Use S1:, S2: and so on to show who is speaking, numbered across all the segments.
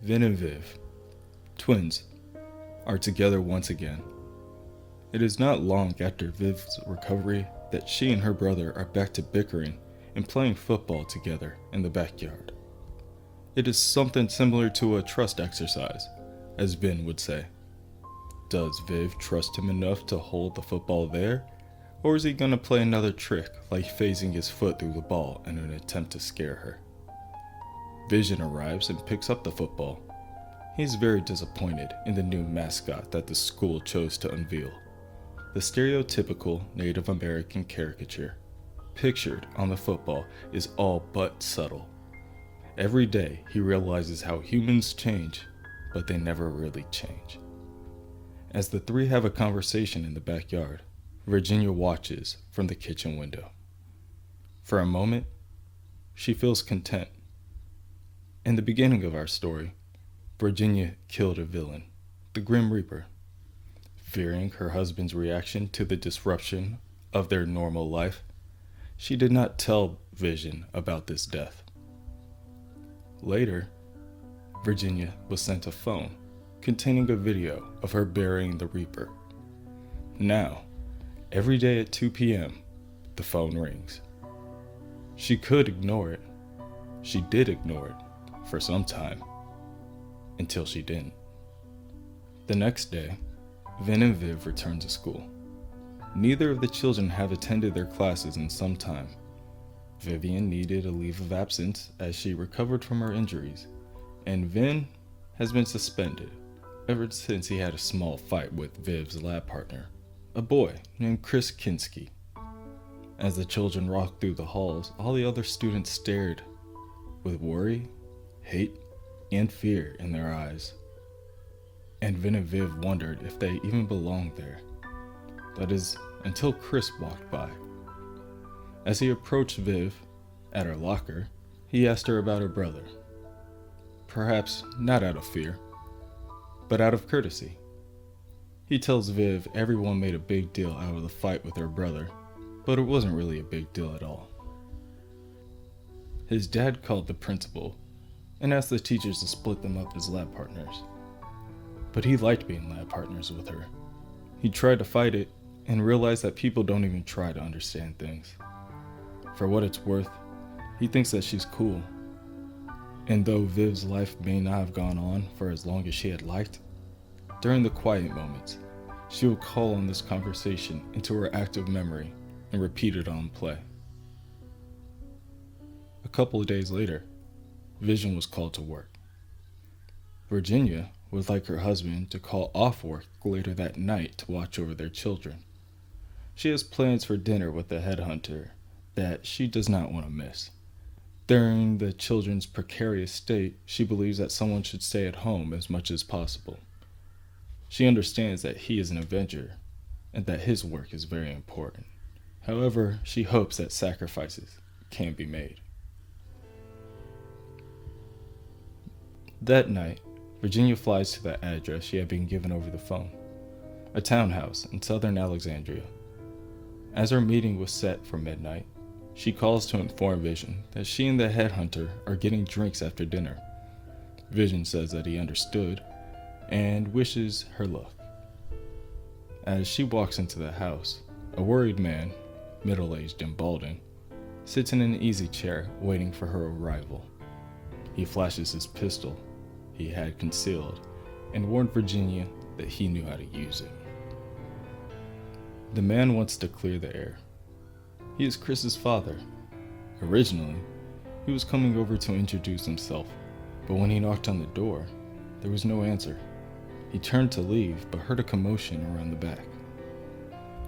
S1: Vin and Viv, twins, are together once again. It is not long after Viv's recovery that she and her brother are back to bickering and playing football together in the backyard. It is something similar to a trust exercise, as Vin would say. Does Viv trust him enough to hold the football there, or is he going to play another trick like phasing his foot through the ball in an attempt to scare her? Vision arrives and picks up the football. He is very disappointed in the new mascot that the school chose to unveil. The stereotypical Native American caricature pictured on the football is all but subtle. Every day he realizes how humans change, but they never really change. As the three have a conversation in the backyard, Virginia watches from the kitchen window. For a moment, she feels content. In the beginning of our story, Virginia killed a villain, the Grim Reaper. Fearing her husband's reaction to the disruption of their normal life, she did not tell Vision about this death. Later, Virginia was sent a phone containing a video of her burying the Reaper. Now, every day at 2 p.m., the phone rings. She could ignore it. She did ignore it for some time, until she didn't. The next day, Vin and Viv return to school. Neither of the children have attended their classes in some time. Vivian needed a leave of absence as she recovered from her injuries, and Vin has been suspended ever since he had a small fight with Viv's lab partner, a boy named Chris Kinski. As the children walked through the halls, all the other students stared with worry, hate, and fear in their eyes. And Vin and Viv wondered if they even belonged there. That is, until Chris walked by. As he approached Viv at her locker, he asked her about her brother. Perhaps not out of fear, but out of courtesy. He tells Viv everyone made a big deal out of the fight with her brother, but it wasn't really a big deal at all. His dad called the principal and asked the teachers to split them up as lab partners. But he liked being lab partners with her. He tried to fight it and realized that people don't even try to understand things. For what it's worth, he thinks that she's cool. And though Viv's life may not have gone on for as long as she had liked, during the quiet moments, she would call on this conversation into her active memory and repeat it on play. A couple of days later, Vision was called to work. Virginia would like her husband to call off work later that night to watch over their children. She has plans for dinner with a headhunter that she does not want to miss. During the children's precarious state, she believes that someone should stay at home as much as possible. She understands that he is an Avenger and that his work is very important. However, she hopes that sacrifices can be made. That night, Virginia flies to the address she had been given over the phone, a townhouse in southern Alexandria. As her meeting was set for midnight, she calls to inform Vision that she and the headhunter are getting drinks after dinner. Vision says that he understood and wishes her luck. As she walks into the house, a worried man, middle-aged and balding, sits in an easy chair waiting for her arrival. He flashes his pistol he had concealed and warned Virginia that he knew how to use it. The man wants to clear the air. He is Chris's father. Originally, he was coming over to introduce himself, but when he knocked on the door, there was no answer. He turned to leave, but heard a commotion around the back.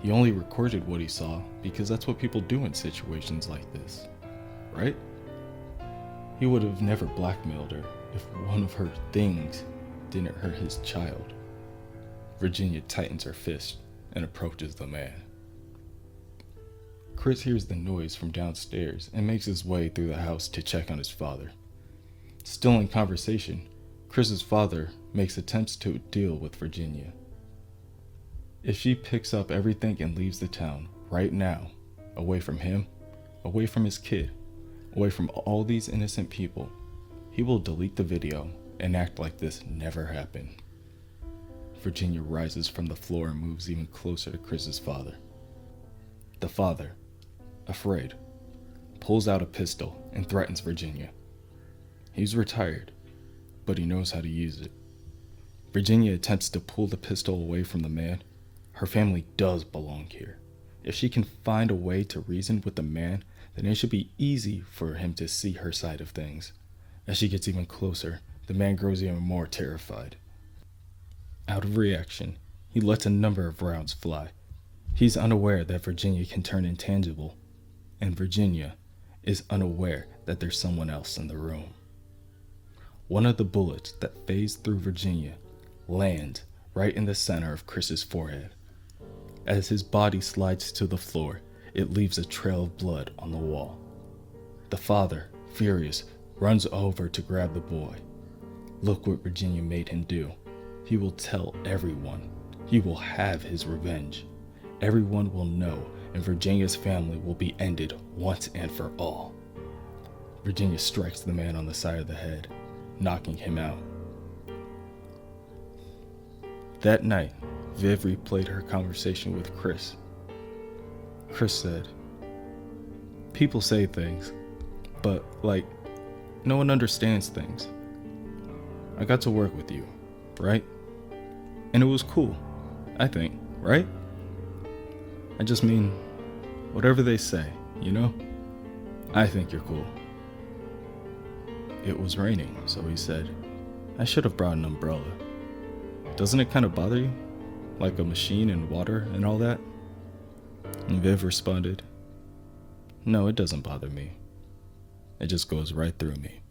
S1: He only recorded what he saw because that's what people do in situations like this, right? He would have never blackmailed her if one of her things didn't hurt his child. Virginia tightens her fist and approaches the man. Chris hears the noise from downstairs and makes his way through the house to check on his father. Still in conversation, Chris's father makes attempts to deal with Virginia. If she picks up everything and leaves the town right now, away from him, away from his kid, away from all these innocent people, he will delete the video and act like this never happened. Virginia rises from the floor and moves even closer to Chris's father. The father, afraid, pulls out a pistol and threatens Virginia. He's retired, but he knows how to use it. Virginia attempts to pull the pistol away from the man. Her family does belong here. If she can find a way to reason with the man, then it should be easy for him to see her side of things. As she gets even closer, the man grows even more terrified. Out of reaction, he lets a number of rounds fly. He's unaware that Virginia can turn intangible, and Virginia is unaware that there's someone else in the room. One of the bullets that phased through Virginia lands right in the center of Chris's forehead. As his body slides to the floor, it leaves a trail of blood on the wall. The father, furious, runs over to grab the boy. Look what Virginia made him do. He will tell everyone. He will have his revenge. Everyone will know, and Virginia's family will be ended once and for all. Virginia strikes the man on the side of the head, knocking him out. That night, Viv replayed her conversation with Chris. Chris said, "People say things, but no one understands things. I got to work with you, right? And it was cool, I think, right? I just mean, whatever they say, I think you're cool." It was raining, so he said, "I should have brought an umbrella. Doesn't it kind of bother you? Like a machine and water and all that?" And Viv responded, "No, it doesn't bother me. It just goes right through me."